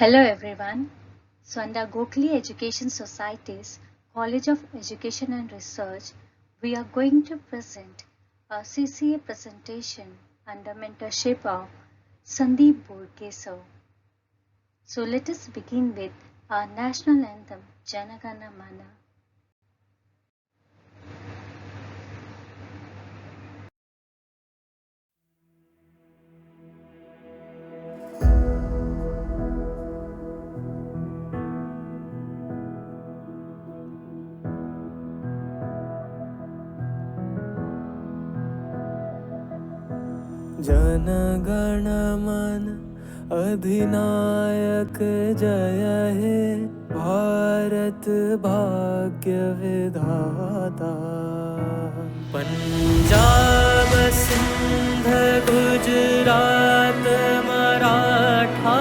Hello everyone. So under Gokhale Education Society's College of Education and Research, we are going to present a CCA presentation under mentorship of Sandeep Borgeso. So let us begin with our national anthem Jana Gana Mana. Jana Gana मन अधिनायक जय हे भारत भाग्य विधाता। पंजाब सिंध गुजरात मराठा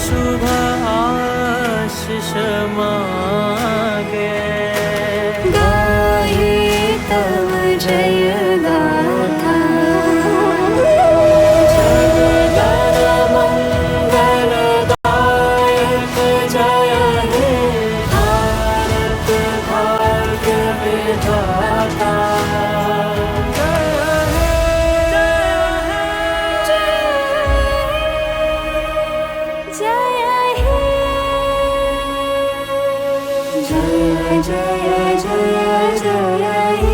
शुभ आशीष मांगे गाहे तव जय गाथा। जगदल मंगलदायक जय हे भारत भाग्य विधाता। जय जय जय हे।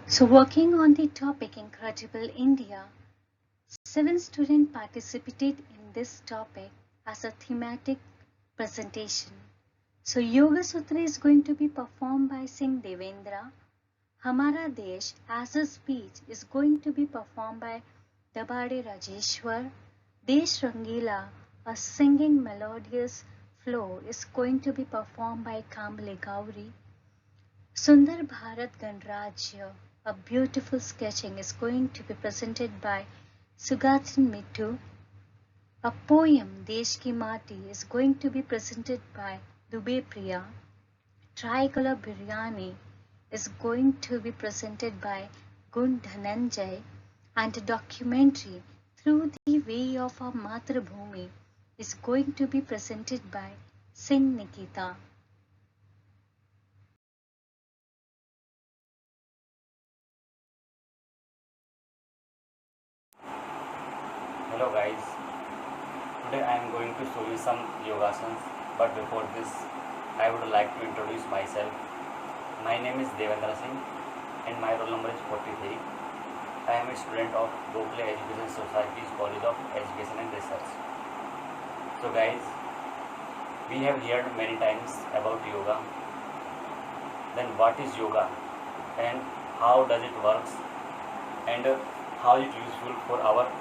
So working on the topic Incredible India, 7 students participated in this topic as a thematic presentation. So Yoga Sutra is going to be performed by Singh Devendra. Hamara Desh as a speech is going to be performed by Dabade Rajeshwar. Desh Rangila, a singing melodious flow, is going to be performed by Kamble Gauri. Sundar Bharat Ganrajya, a beautiful sketching, is going to be presented by Sugathin Mittu. A poem, Desh Ki Mati, is going to be presented by Dubey Priya. Tricolor Biryani is going to be presented by Gun Dhananjay, and a documentary Through the Way of Our Matrabhumi is going to be presented by Singh Nikita. Hello guys, today I am going to show you some yogasanas, but before this I would like to introduce myself. My name is Devendra Singh and my roll number is 43. I am a student of Gokhale Education Society's College of Education and Research. So guys, we have heard many times about yoga. Then what is yoga and how does it works and how it is useful for our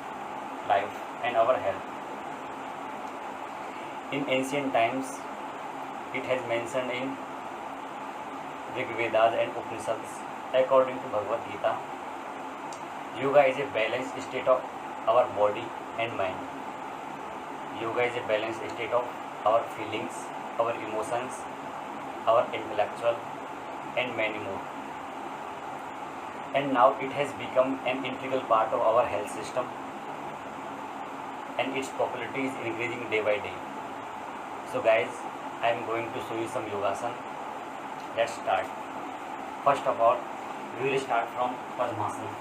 life and our health. In ancient times, it has mentioned in Rig Vedas and Upanishads, according to Bhagavad Gita, yoga is a balanced state of our body and mind. Yoga is a balanced state of our feelings, our emotions, our intellectual and many more. And now it has become an integral part of our health system, and its popularity is increasing day by day. So guys, I am going to show you some yogasana. Let's start. First of all, we will start from Padmasana.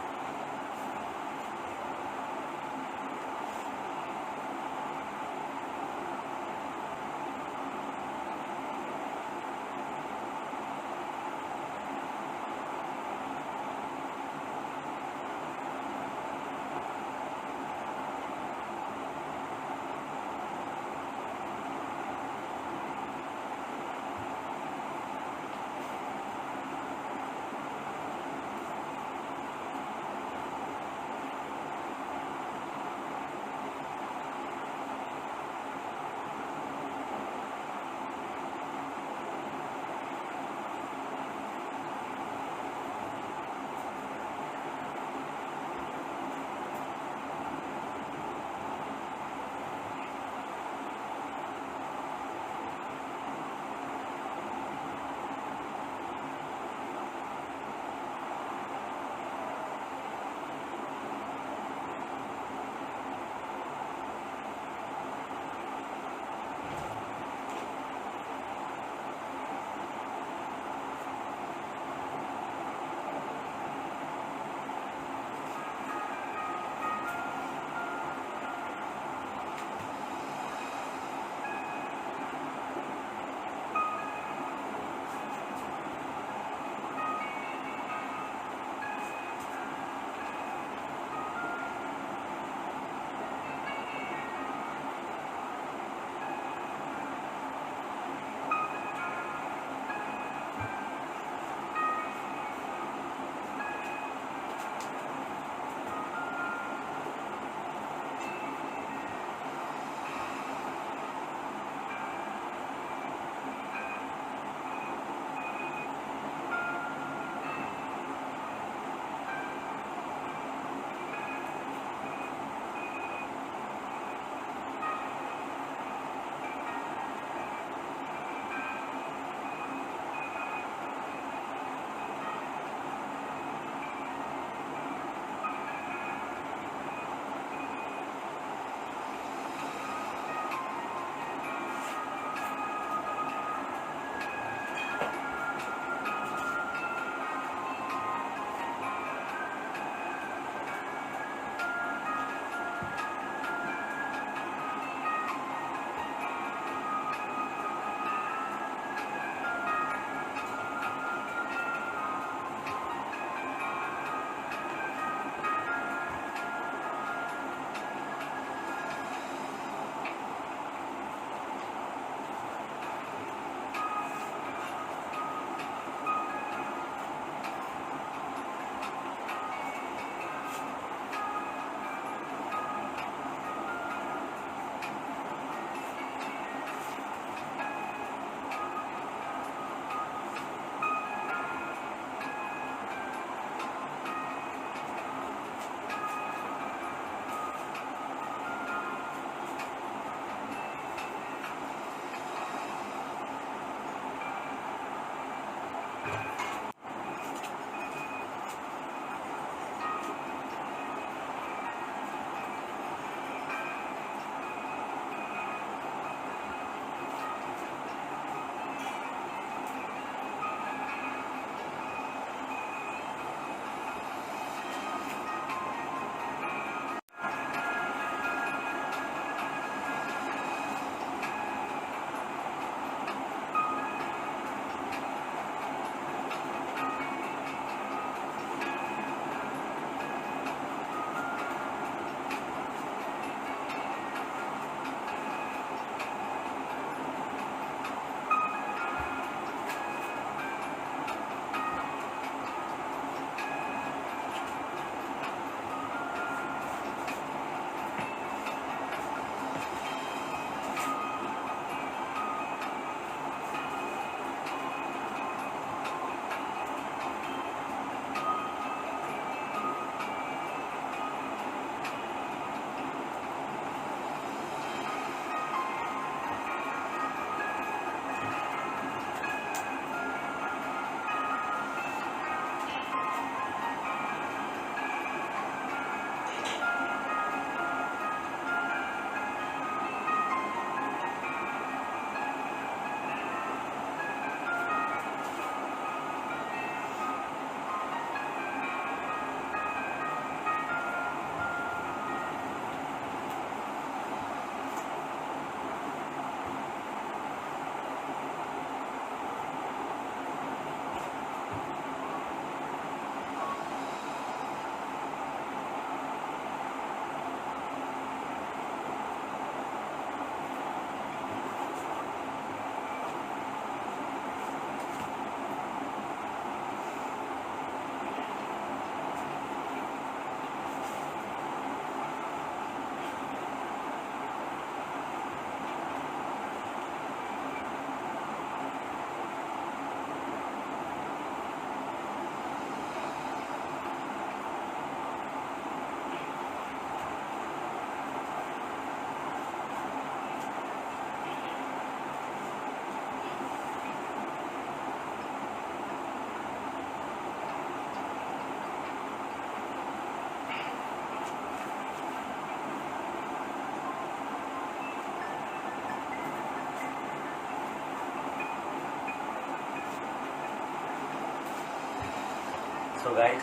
So guys,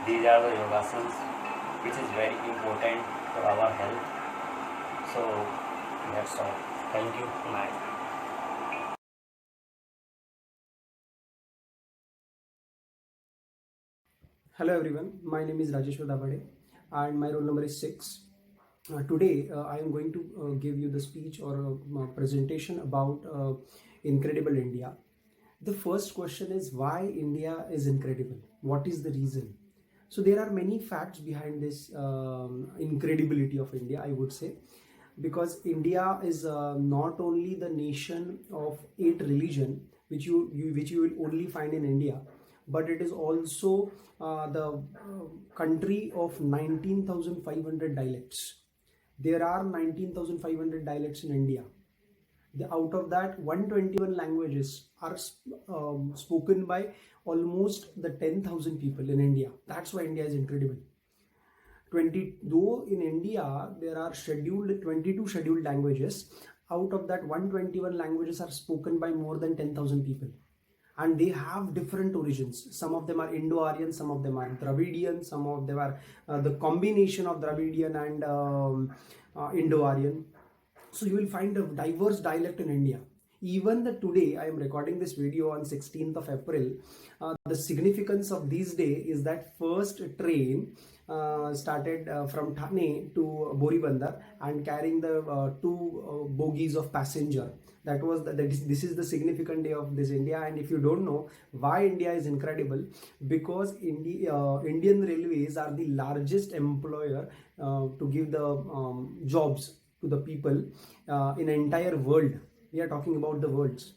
these are the yogasanas which is very important for our health. So that's all. Thank you. Bye. Hello everyone, my name is Rajeshwar Dabade and my roll number is 6. Today I am going to give you the speech or presentation about Incredible India. The first question is why India is incredible? What is the reason? So there are many facts behind this incredibility of India, I would say, because India is not only the nation of 8 religion which you will only find in India, but it is also the country of 19,500 dialects. There are 19,500 dialects in India. Out of that, 121 languages are spoken by almost the 10,000 people in India. That's why India is incredible. Though in India there are 22 scheduled languages, out of that 121 languages are spoken by more than 10,000 people. And they have different origins. Some of them are Indo-Aryan, some of them are Dravidian, some of them are the combination of Dravidian and Indo-Aryan. So you will find a diverse dialect in India. Even today, I am recording this video on 16th of April. The significance of this day is that first train started from Thane to Boribandar and carrying the 2 bogies of passenger. This is the significant day of this India. And if you don't know why India is incredible, because Indian Railways are the largest employer to give the jobs to the people in the entire world. We are talking about the worlds.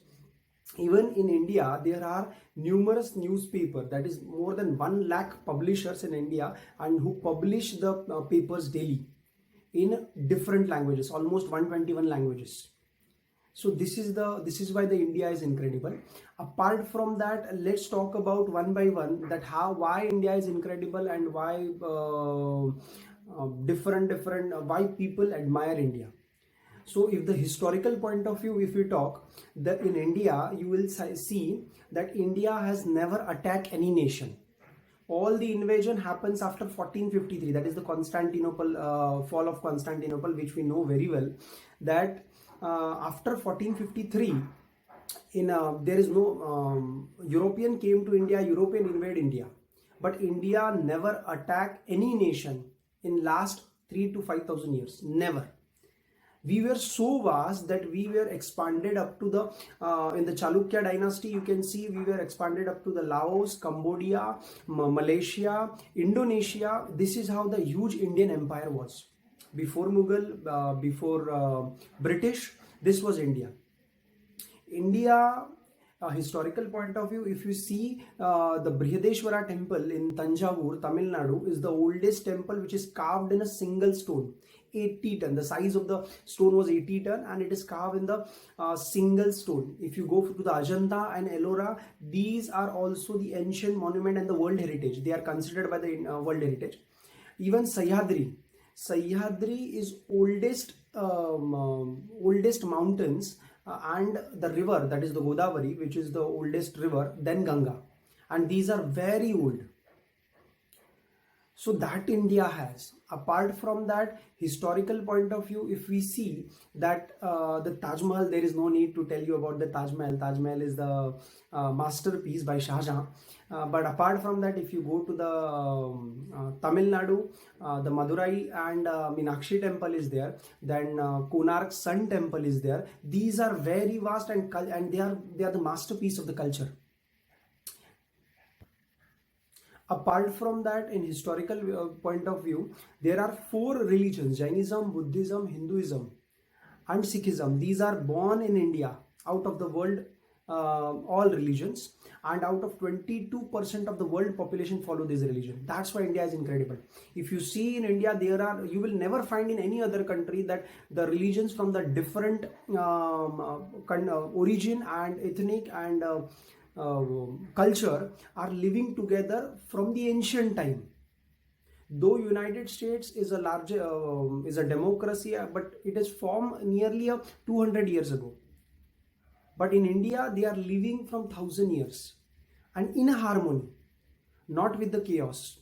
Even in India, there are numerous newspapers, that is more than 1 lakh publishers in India, and who publish the papers daily in different languages, almost 121 languages. So this is why the India is incredible. Apart from that, let's talk about one by one that why India is incredible and why why people admire India. So if the historical point of view, if we talk, that in India, you will see that India has never attacked any nation. All the invasion happens after 1453. That is the Constantinople, fall of Constantinople, which we know very well. That after 1453, there is no European came to India, European invade India. But India never attacked any nation in last 3 to 5,000 years. Never. We were so vast that we were expanded up to the in the Chalukya dynasty. You can see we were expanded up to the Laos, Cambodia, Malaysia, Indonesia. This is how the huge Indian empire was before Mughal, before British. This was India. India. Historical point of view, if you see the Brihadeshwara temple in Tanjavur, Tamil Nadu, is the oldest temple which is carved in a single stone. 80 ton. The size of the stone was 80 ton and it is carved in the single stone. If you go to the Ajanta and Ellora, these are also the ancient monument and the World Heritage. They are considered by the World Heritage. Even Sahyadri. Sahyadri is oldest mountains and the river, that is the Godavari, which is the oldest river, then Ganga. And these are very old. So that India has. Apart from that, historical point of view, if we see that the Taj Mahal, there is no need to tell you about the Taj Mahal. Taj Mahal is the masterpiece by Shah Jahan. But apart from that, if you go to the Tamil Nadu, the Madurai and Meenakshi temple is there. Then Konark Sun temple is there. These are very vast and they are the masterpiece of the culture. Apart from that, in historical point of view, there are 4 religions: Jainism, Buddhism, Hinduism and Sikhism. These are born in India out of the world, all religions, and out of 22% of the world population follow this religion. That's why India is incredible. If you see in India, you will never find in any other country that the religions from the different origin and ethnic and culture are living together from the ancient time. Though United States is a larger is a democracy, but it is formed nearly 200 years ago. But in India, they are living from 1,000 years and in harmony. not with the chaos.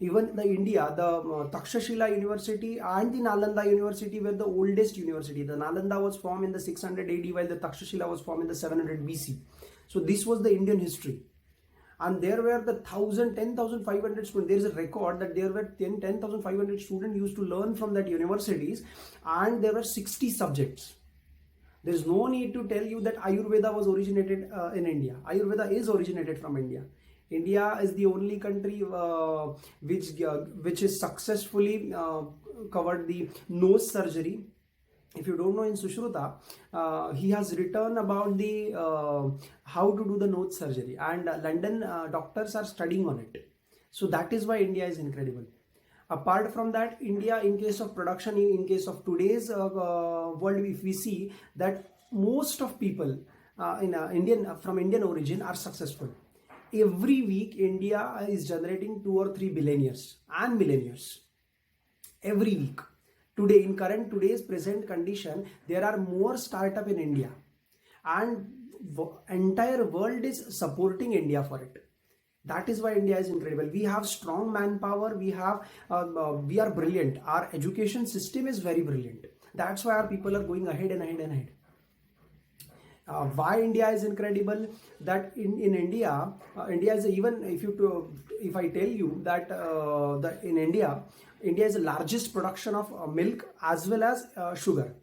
Even the India, the Takshashila University and the Nalanda University were the oldest university. The Nalanda was formed in the 600 AD while the Takshashila was formed in the 700 BC. So this was the Indian history. And there were the 10,500 students. There is a record that there were 10,500 students used to learn from that universities, and there were 60 subjects. There is no need to tell you that Ayurveda was originated in India. Ayurveda is originated from India. India is the only country which is successfully covered the nose surgery. If you don't know, in Sushruta, he has written about the how to do the nose surgery, and London doctors are studying on it. So that is why India is incredible. Apart from that, India, in case of production, in case of today's world, if we see that most of people from Indian origin are successful. Every week, India is generating 2 or 3 billionaires and millionaires. Every week. Today, in today's present condition, there are more startup in India, and entire world is supporting India for it. That is why India is incredible. We have strong manpower. We are brilliant. Our education system is very brilliant. That's why our people are going ahead and ahead and ahead. Why India is incredible? That in India, India is, even if I tell you that in India is the largest production of milk as well as sugar.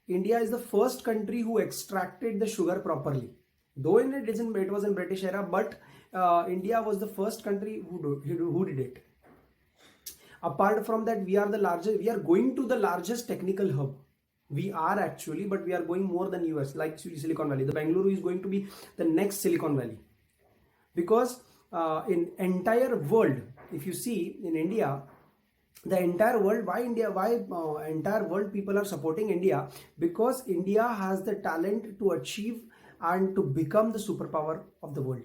India is the first country who extracted the sugar properly. Though it was in British era, but India was the first country who did it. Apart from that, we are going to the largest technical hub. We are actually, but we are going more than US, like Silicon Valley. The Bangalore is going to be the next Silicon Valley. Because in entire world, if you see in India, the entire world, why entire world people are supporting India? Because India has the talent to achieve and to become the superpower of the world.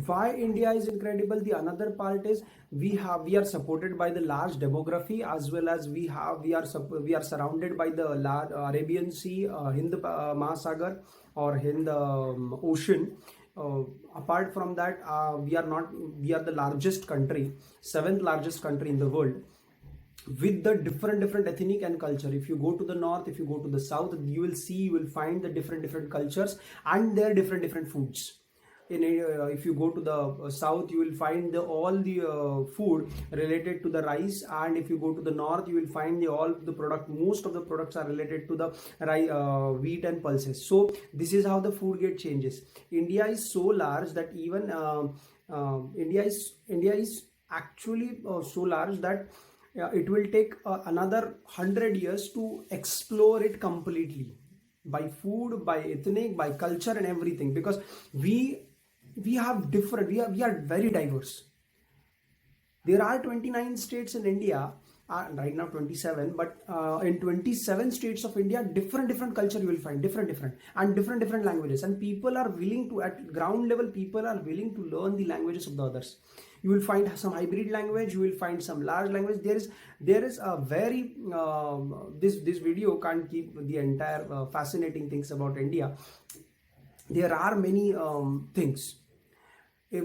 Why India is incredible? The another part is we are supported by the large demography, as well as we are surrounded by the large Arabian Sea, Hind Mahasagar or Hind Ocean. Apart from that, we are the largest country, 7th largest country in the world, with the different ethnic and culture. If you go to the north, if you go to the south, you will find the different cultures and their different foods. If you go to the south, you will find all the food related to the rice, and if you go to the north, you will find most of the products are related to the wheat and pulses. So this is how the food get changes. India is so large that even India is actually so large that it will take another 100 years to explore it completely, by food, by ethnic, by culture and everything, because we are very diverse. There are 29 states in India, right now 27, but in 27 states of India, different culture you will find, different and different languages, and people are willing to, at ground level, people are willing to learn the languages of the others. You will find some hybrid language, you will find some large language. There is a very this video can't keep the entire fascinating things about India. There are many things.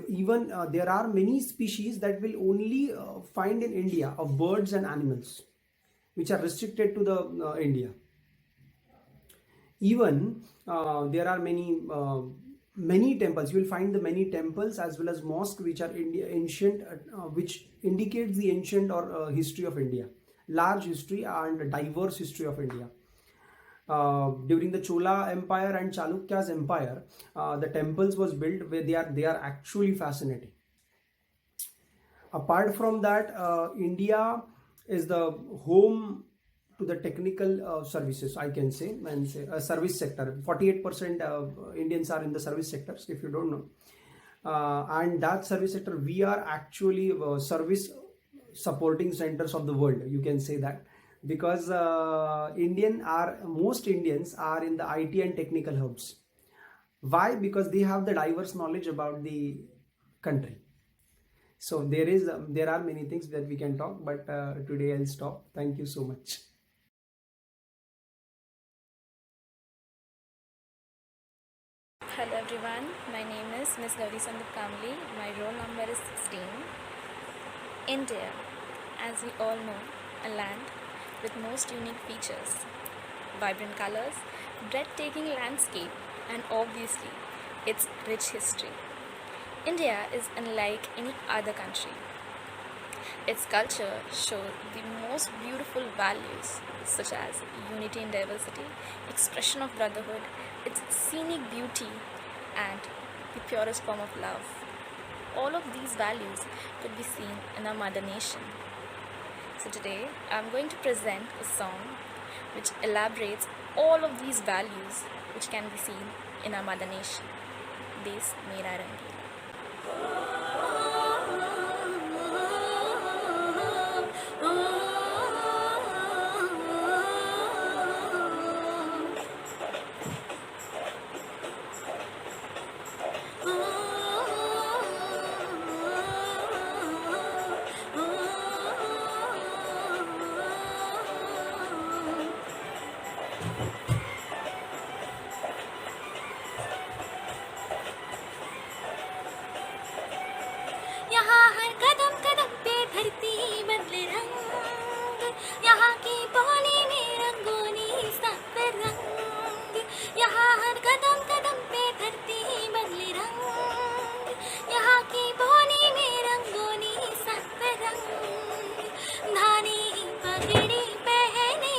Even there are many species that will only find in India, of birds and animals, which are restricted to the India. Even there are many temples. You will find the many temples as well as mosques which are ancient, which indicates the ancient or history of India, large history and diverse history of India. During the Chola Empire and Chalukya's empire, the temples was built where they are actually fascinating. Apart from that, India is the home to the technical services, I can say, and say service sector. 48% Indians are in the service sectors, if you don't know. And that service sector, we are actually service supporting centers of the world, you can say that. Because most Indians are in the IT and technical hubs. Why? Because they have the diverse knowledge about the country. So there are many things that we can talk, but today I'll stop. Thank you so much. Hello everyone, my name is Miss Gauri Sandeep Kamli. My roll number is 16. India, as we all know, a land with most unique features, vibrant colors, breathtaking landscape, and obviously its rich history. India is unlike any other country. Its culture shows the most beautiful values such as unity in diversity, expression of brotherhood, its scenic beauty, and the purest form of love. All of these values could be seen in our mother nation. So today I'm going to present a song which elaborates all of these values which can be seen in our mother nation. Desh Mera Rangila. यहाँ हर कदम कदम पे धरती बदले रंग, यहाँ की बोली में रंगोली सब रंग। यहाँ हर कदम कदम पे धरती बदले रंग, यहाँ की बोली में रंगोली सब रंग। धानी पगड़ी पहने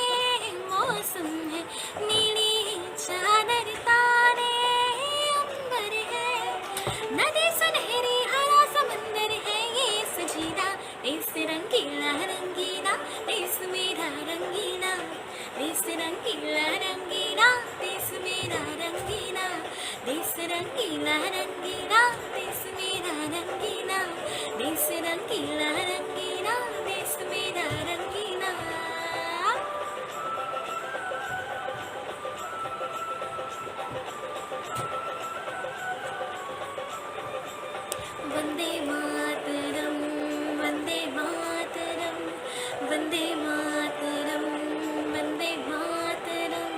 मौसम है, नीली चादर तारे अंबर है, नदी सुनहरी हरा समंदर है ये सजीदा। देश रंगीला रंगीला, देश मेरा रंगीला, देश रंगीला रंगीला, देश मेरा रंगीला, देश रंगीला रंगीला, देश मेरा रंगीला, देश रंगीला रंगीला, देश मेरा रंगीला। वंदे मातरम, वंदे मातरम, वंदे मातरम, वंदे मातरम।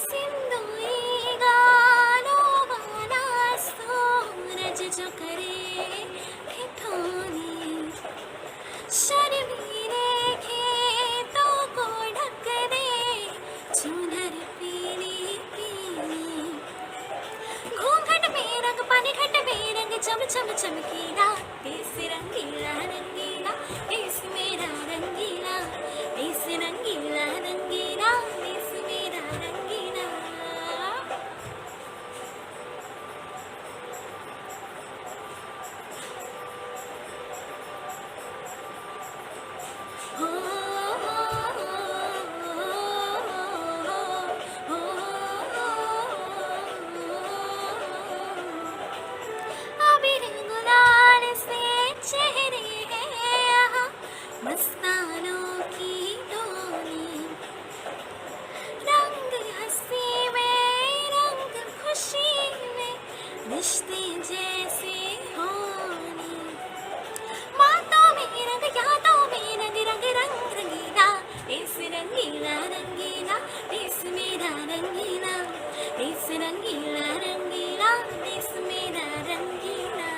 सिंधुई गालो वाला सूरज जो करे ठिठोनी, शर्मीले खेतों को ढक दे चुनर पीली पीली। घूंघट में रंग पानी घट में रंग चम चम चमकीला। देश रंगीला रंगीला, देश मेरा रंगीला, देश रंगीला रंगीला, देश मेरा रंगीला। हो अबीर गुलाल से चेहरे हैं यहाँ मस्तानों की डोली। रंग हंसी में रंग खुशी में, रिश्ते जैसे होनी। बातों में रंग यादों में रंग रंग रंग रंगीला। देश रंगीला रंगीला, देश मेरा रंगीला, देश रंगीला रंगीला, देश मेरा रंगीला।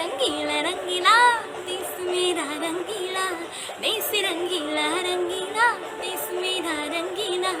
रंगीला रंगीला देश मेरा रंगीला, देश रंगीला रंगीला देश मेरा रंगीला.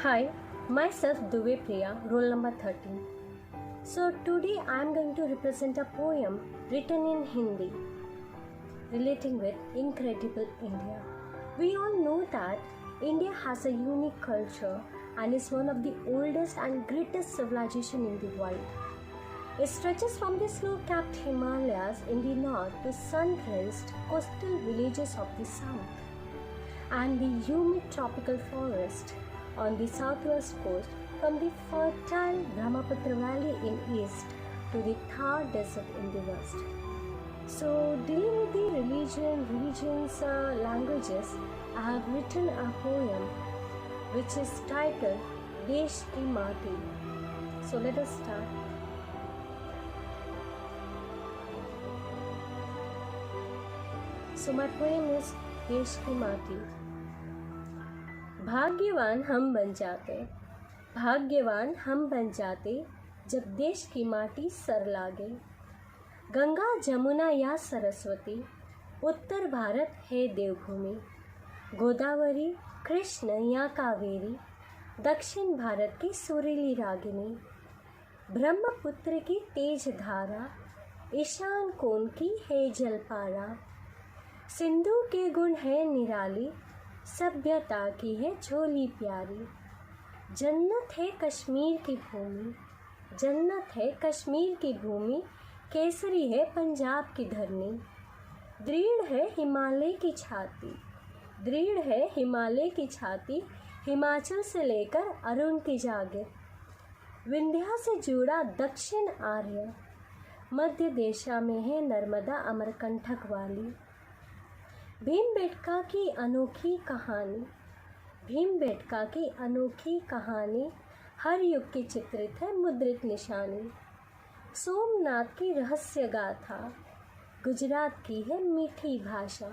Hi, myself Duve Priya, roll number 13. So today I am going to represent a poem written in Hindi relating with Incredible India. We all know that India has a unique culture and is one of the oldest and greatest civilization in the world. It stretches from the snow-capped Himalayas in the north to sun-drenched coastal villages of the south and the humid tropical forest on the southwest coast, from the fertile Brahmaputra Valley in east to the Thar Desert in the west. So, dealing with the religions, languages, I have written a poem which is titled Desh Ki Mati. So, let us start. So, my poem is Desh Ki Mati. भाग्यवान हम बन जाते, भाग्यवान हम बन जाते जब देश की माटी सर लागे। गंगा जमुना या सरस्वती उत्तर भारत है देवभूमि, गोदावरी कृष्ण या कावेरी दक्षिण भारत की सुरीली रागिनी। ब्रह्मपुत्र की तेज धारा ईशान कोण की है जलपारा, सिंधु के गुण है निराली सभ्यता की है झोली प्यारी। जन्नत है कश्मीर की भूमि, जन्नत है कश्मीर की भूमि, केसरी है पंजाब की धरनी। दृढ़ है हिमालय की छाती, दृढ़ है हिमालय की छाती, हिमाचल से लेकर अरुण की जागिर। विंध्या से जुड़ा दक्षिण आर्य, मध्य देशा में है नर्मदा अमरकंटक वाली। भीमबेटका की अनोखी कहानी, भीमबेटका की अनोखी कहानी हर युग की चित्रित है मुद्रित निशानी। सोमनाथ की रहस्य गाथा गुजरात की है मीठी भाषा।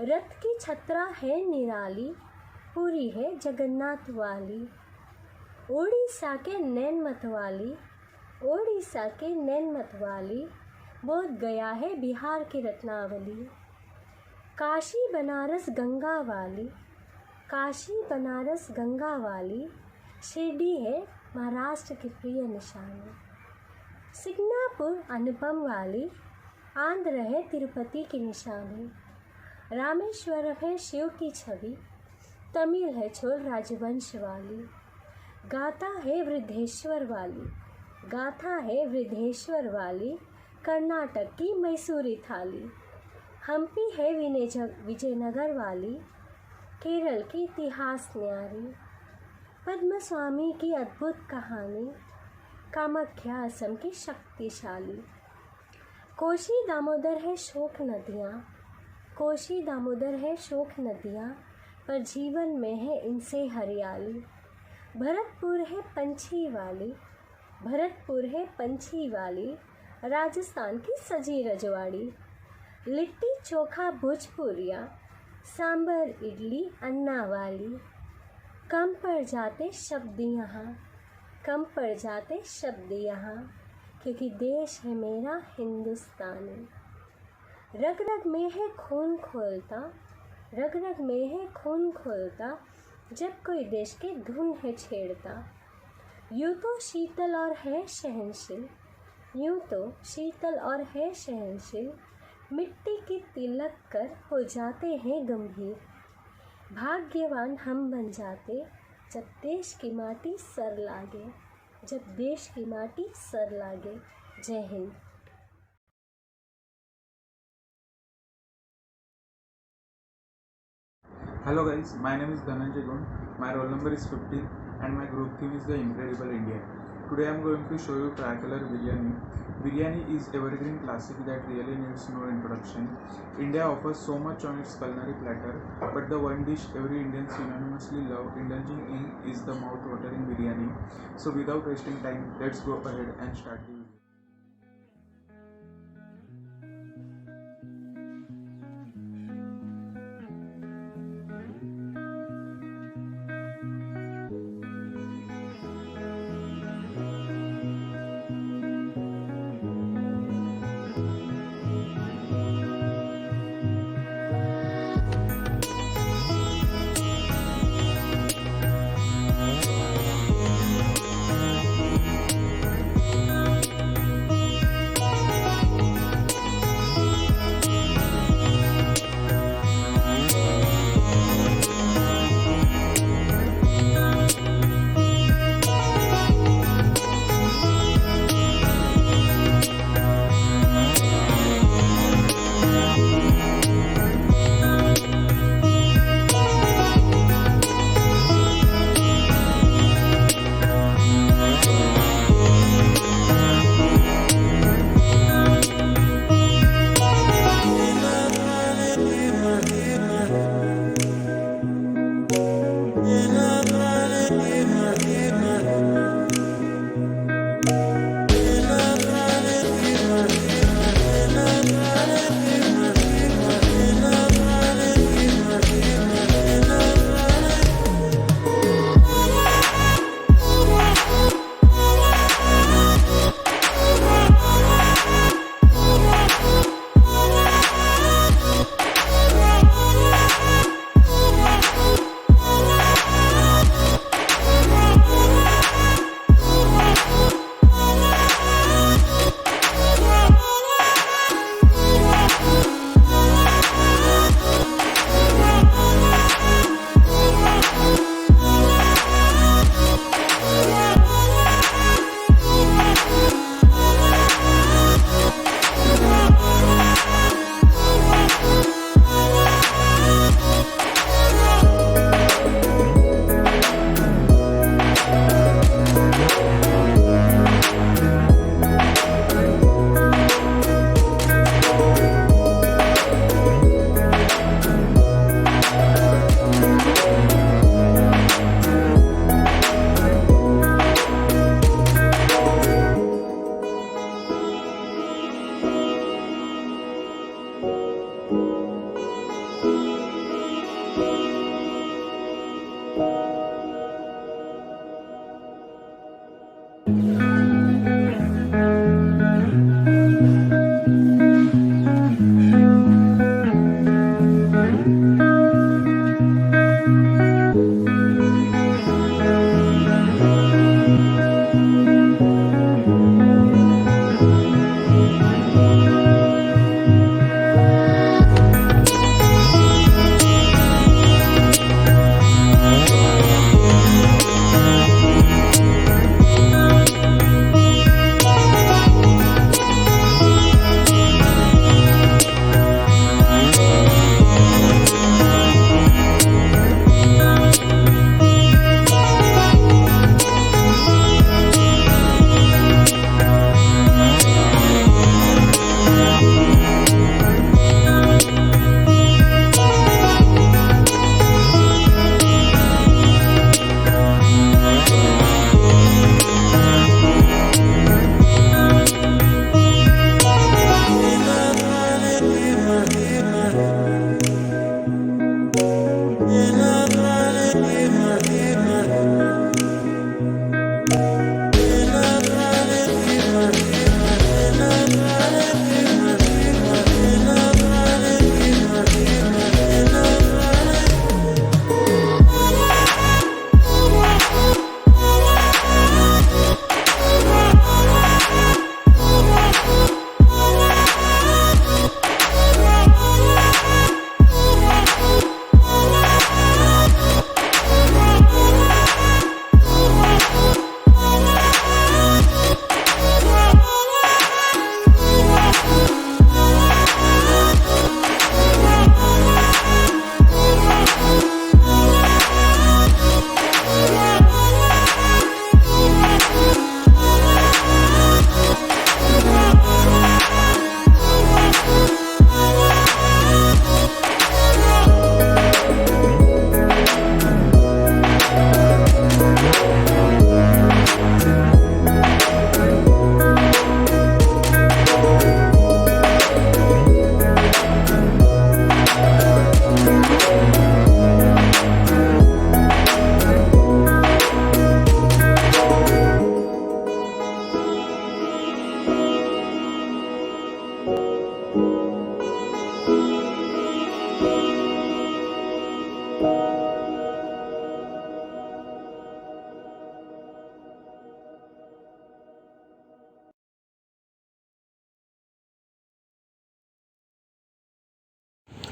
रथ की छत्रा है निराली, पूरी है जगन्नाथ वाली। ओडिशा के नैन मतवाली, ओडिशा के नैन मतवाली, बोध गया है बिहार की रत्नावली। काशी बनारस गंगा वाली, काशी बनारस गंगा वाली, शिरडी है महाराष्ट्र की प्रिय निशानी। सिग्नापुर अनुपम वाली, आंध्र है तिरुपति की निशानी। रामेश्वरम है शिव की छवि, तमिल है चोल राजवंश वाली। गाथा है वृद्धेश्वर वाली, गाथा है वृद्धेश्वर वाली, कर्नाटक की मैसूरी थाली। हम्पी है विजयनगर वाली, केरल की इतिहास न्यारी। पद्म स्वामी की अद्भुत कहानी, कामाख्या असम की शक्तिशाली। कोशी दामोदर है शोक नदियाँ, कोशी दामोदर है शोक नदियाँ, पर जीवन में है इनसे हरियाली। भरतपुर है पंछी वाली, भरतपुर है पंछी वाली, राजस्थान की सजी रजवाड़ी। लिट्टी चोखा भोजपुरिया, सांबर इडली अन्ना वाली। कम पड़ जाते शब्द यहाँ, कम पड़ जाते शब्द यहाँ, क्योंकि देश है मेरा हिंदुस्तानी। रग रग में है खून खोलता, रग रग में है खून खोलता, जब कोई देश की धुन है छेड़ता। यूँ तो शीतल और है सहनशील, यूँ तो शीतल और है सहनशील, मिट्टी की तिलक कर हो जाते हैं गंभीर। भाग्यवान हम बन जाते जब देश की माटी सर लागे, जब देश की माटी सर लागे। जय Hind. Hello guys, my name is Dhananjay Gund, my roll number is 15 and my group theme is the Incredible India. Today I am going to show you tricolor biryani. Biryani is evergreen classic that really needs no introduction. India offers so much on its culinary platter, but the one dish every Indian unanimously love indulging in is the mouth-watering biryani. So without wasting time, let's go ahead and start the video.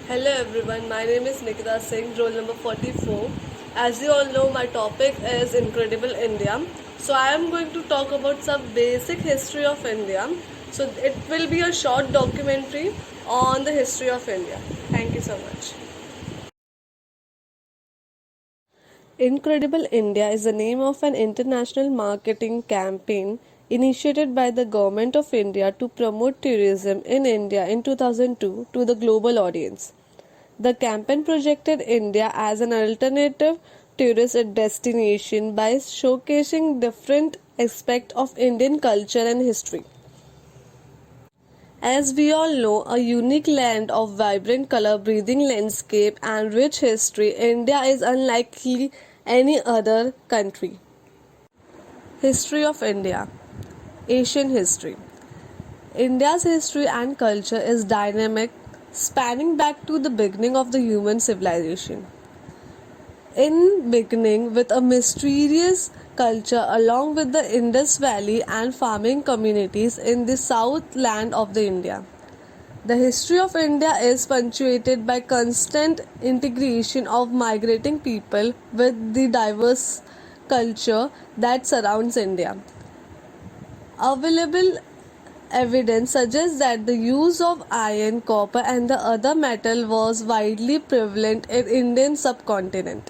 Hello everyone, my name is Nikita Singh, roll number 44. As you all know, my topic is Incredible India. So I am going to talk about some basic history of India. So it will be a short documentary on the history of India. Thank you so much. Incredible India is the name of an international marketing campaign initiated by the Government of India to promote tourism in India in 2002 to the global audience. The campaign projected India as an alternative tourist destination by showcasing different aspects of Indian culture and history. As we all know, a unique land of vibrant color breathing landscape and rich history, India is unlikely any other country. History of India. Asian history. India's history and culture is dynamic, spanning back to the beginning of the human civilization. In beginning with a mysterious culture along with the Indus Valley and farming communities in the south land of the India. The history of India is punctuated by constant integration of migrating people with the diverse culture that surrounds India. Available evidence suggests that the use of iron, copper and the other metal was widely prevalent in Indian subcontinent.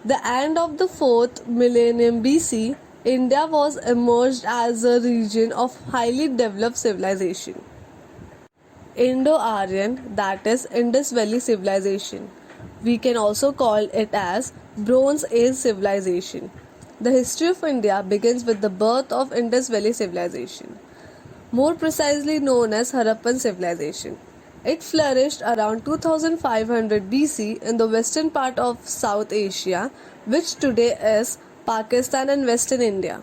The end of the 4th millennium BC, India was emerged as a region of highly developed civilization. Indo-Aryan, that is Indus Valley civilization. We can also call it as Bronze Age civilization. The history of India begins with the birth of Indus Valley civilization, more precisely known as Harappan civilization. It flourished around 2500 BC in the western part of South Asia, which today is Pakistan and Western India.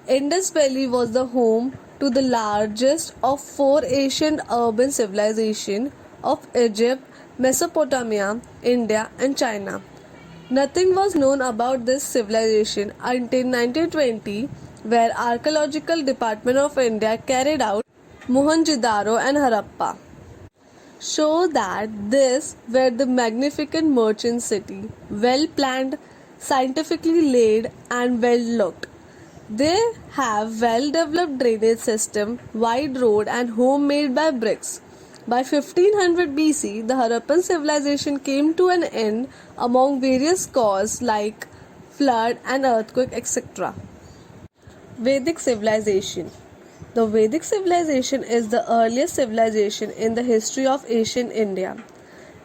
Indus Valley was the home to the largest of 4 ancient urban civilizations of Egypt, Mesopotamia, India and China. Nothing was known about this civilization until 1920, where Archaeological Department of India carried out Mohenjo-daro and Harappa. Show that these were the magnificent merchant city, well planned, scientifically laid and well looked. They have well developed drainage system, wide road and home made by bricks. By 1500 BC, the Harappan civilization came to an end among various causes like flood and earthquake, etc. Vedic civilization. The Vedic civilization is the earliest civilization in the history of ancient India.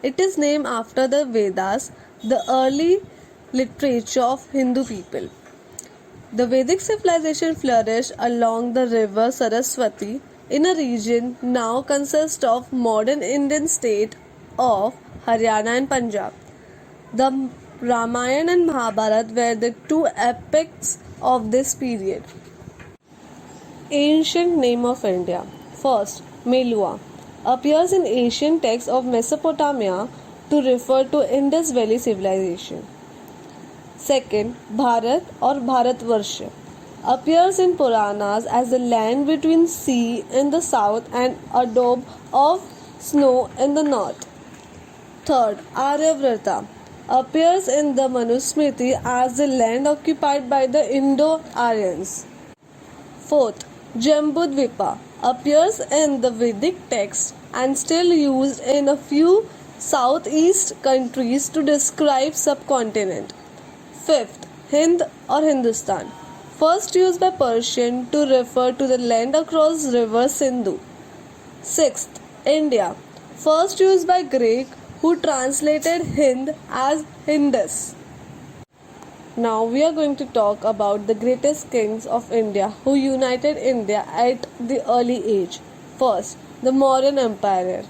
It is named after the Vedas, the early literature of Hindu people. The Vedic civilization flourished along the river Saraswati in a region now consists of modern Indian state of Haryana and Punjab. The Ramayana and Mahabharata were the 2 epics of this period. Ancient name of India. First, Melua appears in ancient texts of Mesopotamia to refer to Indus Valley civilization. Second, Bharat or Bharatvarsha appears in Puranas as the land between sea in the south and adobe of snow in the north. Third, Aryavrata appears in the Manusmriti as the land occupied by the Indo-Aryans. Fourth, Jambudvipa appears in the Vedic text and still used in a few southeast countries to describe subcontinent. Fifth, Hind or Hindustan, first used by Persian to refer to the land across river Sindhu. Sixth, India, first used by Greek who translated Hind as Hindus. Now we are going to talk about the greatest kings of India who united India at the early age. First, the Mauryan Empire.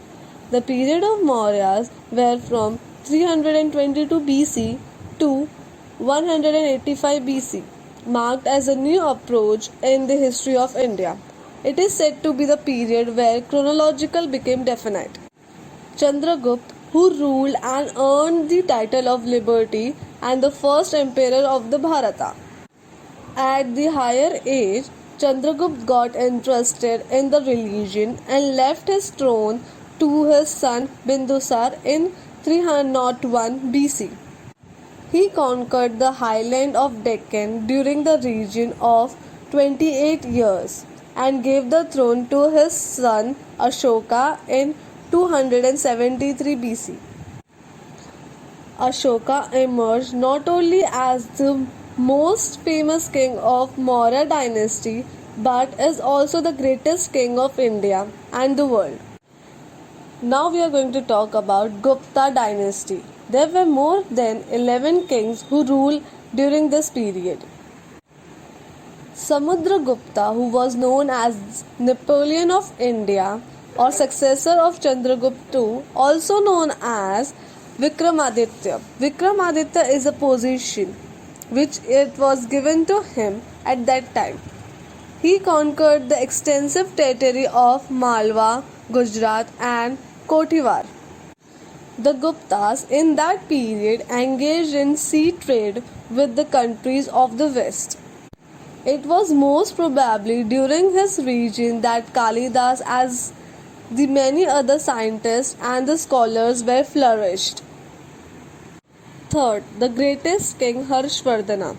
The period of Mauryas were from 322 BC to 185 BC, marked as a new approach in the history of India. It is said to be the period where chronological became definite. Chandragupta, who ruled and earned the title of liberty and the first emperor of the Bharata. At the higher age, Chandragupta got interested in the religion and left his throne to his son Bindusar in 301 BC. He conquered the highland of Deccan during the region of 28 years and gave the throne to his son Ashoka in 273 BC. Ashoka emerged not only as the most famous king of Maurya dynasty but is also the greatest king of India and the world. Now we are going to talk about Gupta dynasty. There were more than 11 kings who ruled during this period. Samudragupta, who was known as Napoleon of India or successor of Chandragupta II, also known as Vikramaditya. Vikramaditya is a position which it was given to him at that time. He conquered the extensive territory of Malwa, Gujarat and Kotiwar. The Guptas in that period engaged in sea trade with the countries of the west. It was most probably during his reign that Kalidas, as the many other scientists and the scholars, were flourished. Third, the greatest king Harshvardhana.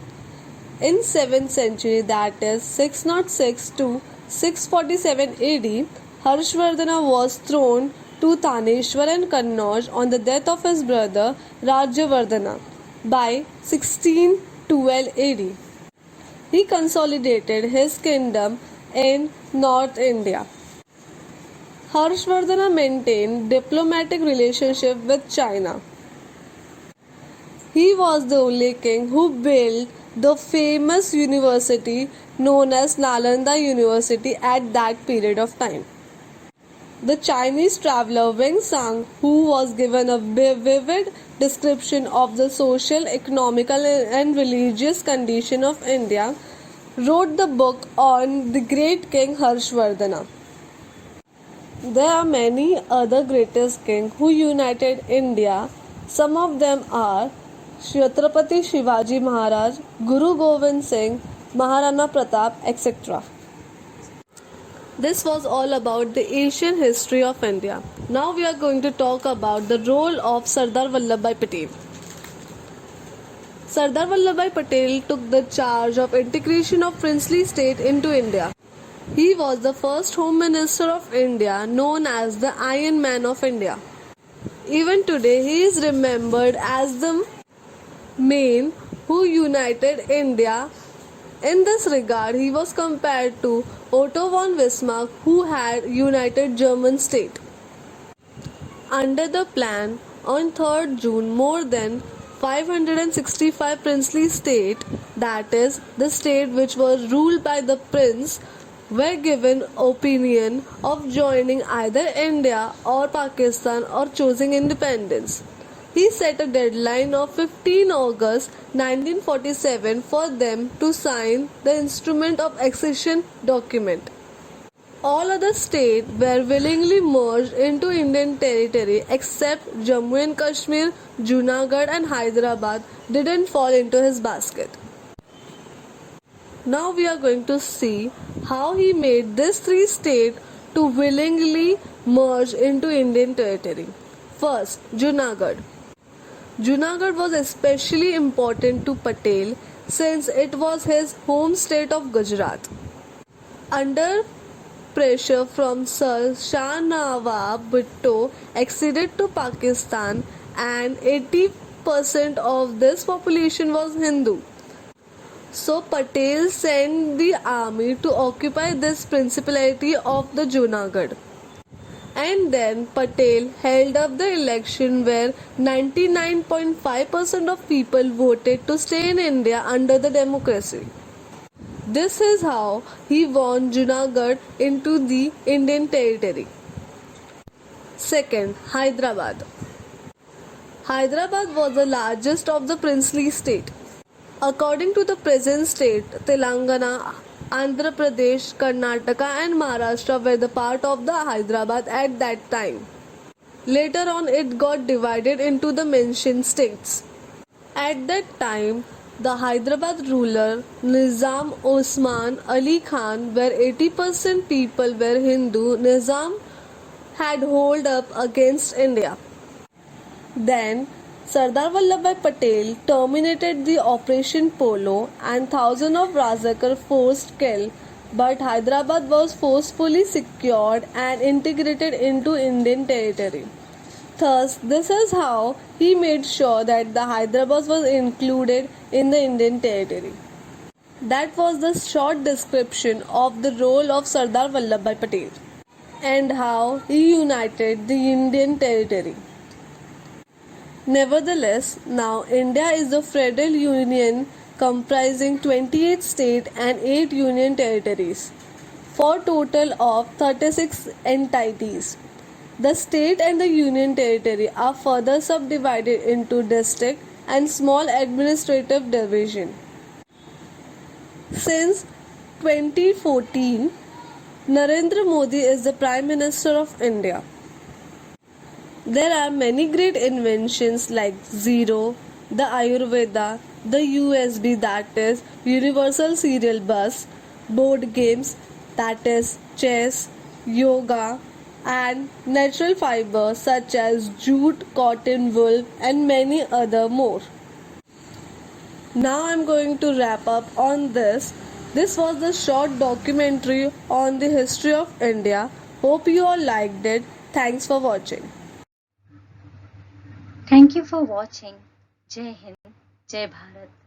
In 7th century, that is 606 to 647 AD, Harshvardhana was thrown to Taneshwar and Kannauj on the death of his brother Rajyavardhana by 1612 AD. He consolidated his kingdom in North India. Harshvardhana maintained diplomatic relationship with China. He was the only king who built the famous university known as Nalanda University at that period of time. The Chinese traveler Wang Sang, who was given a vivid description of the social, economical and religious condition of India, wrote the book on the great king Harshvardhana. There are many other greatest kings who united India. Some of them are Chhatrapati Shivaji Maharaj, Guru Gobind Singh, Maharana Pratap, etc. This was all about the Asian history of India. Now we are going to talk about the role of Sardar Vallabhbhai Patel. Sardar Vallabhbhai Patel took the charge of integration of princely state into India. He was the first Home Minister of India, known as the Iron Man of India. Even today, he is remembered as the man who united India. In this regard, he was compared to Otto von Bismarck, who had united German state. Under the plan, on 3rd June, more than 565 princely states, that is, the state which was ruled by the prince, were given opinion of joining either India or Pakistan or choosing independence. He set a deadline of 15 August 1947 for them to sign the Instrument of Accession document. All other states were willingly merged into Indian territory except Jammu and Kashmir, Junagadh and Hyderabad didn't fall into his basket. Now we are going to see how he made these three states to willingly merge into Indian territory. First, Junagadh. Junagadh was especially important to Patel since it was his home state of Gujarat. Under pressure from Sir Shah Nawab Bhutto acceded to Pakistan and 80% of this population was Hindu. So Patel sent the army to occupy this principality of the Junagadh. And then Patel held up the election where 99.5% of people voted to stay in India under the democracy. This is how he won Junagadh into the Indian territory. Second, Hyderabad. Hyderabad was the largest of the princely state. According to the present state, Telangana, Andhra Pradesh, Karnataka and Maharashtra were the part of the Hyderabad at that time. Later on, it got divided into the mentioned states. At that time, the Hyderabad ruler Nizam Osman Ali Khan, where 80% people were Hindu, Nizam had hold up against India. Then Sardar Vallabhbhai Patel terminated the Operation Polo and thousands of Razakar forced killed, but Hyderabad was forcefully secured and integrated into Indian territory. Thus, this is how he made sure that the Hyderabad was included in the Indian territory. That was the short description of the role of Sardar Vallabhbhai Patel and how he united the Indian territory. Nevertheless, now India is a federal union comprising 28 states and 8 union territories, for a total of 36 entities. The state and the union territory are further subdivided into district and small administrative division. Since 2014, Narendra Modi is the Prime Minister of India. There are many great inventions like Zero, the Ayurveda, the USB that is Universal Serial Bus, board games that is chess, yoga, and natural fibers such as jute, cotton, wool, and many other more. Now I'm going to wrap up on this. This was the short documentary on the history of India. Hope you all liked it. Thanks for watching. Thank you for watching. Jai Hind, Jai Bharat.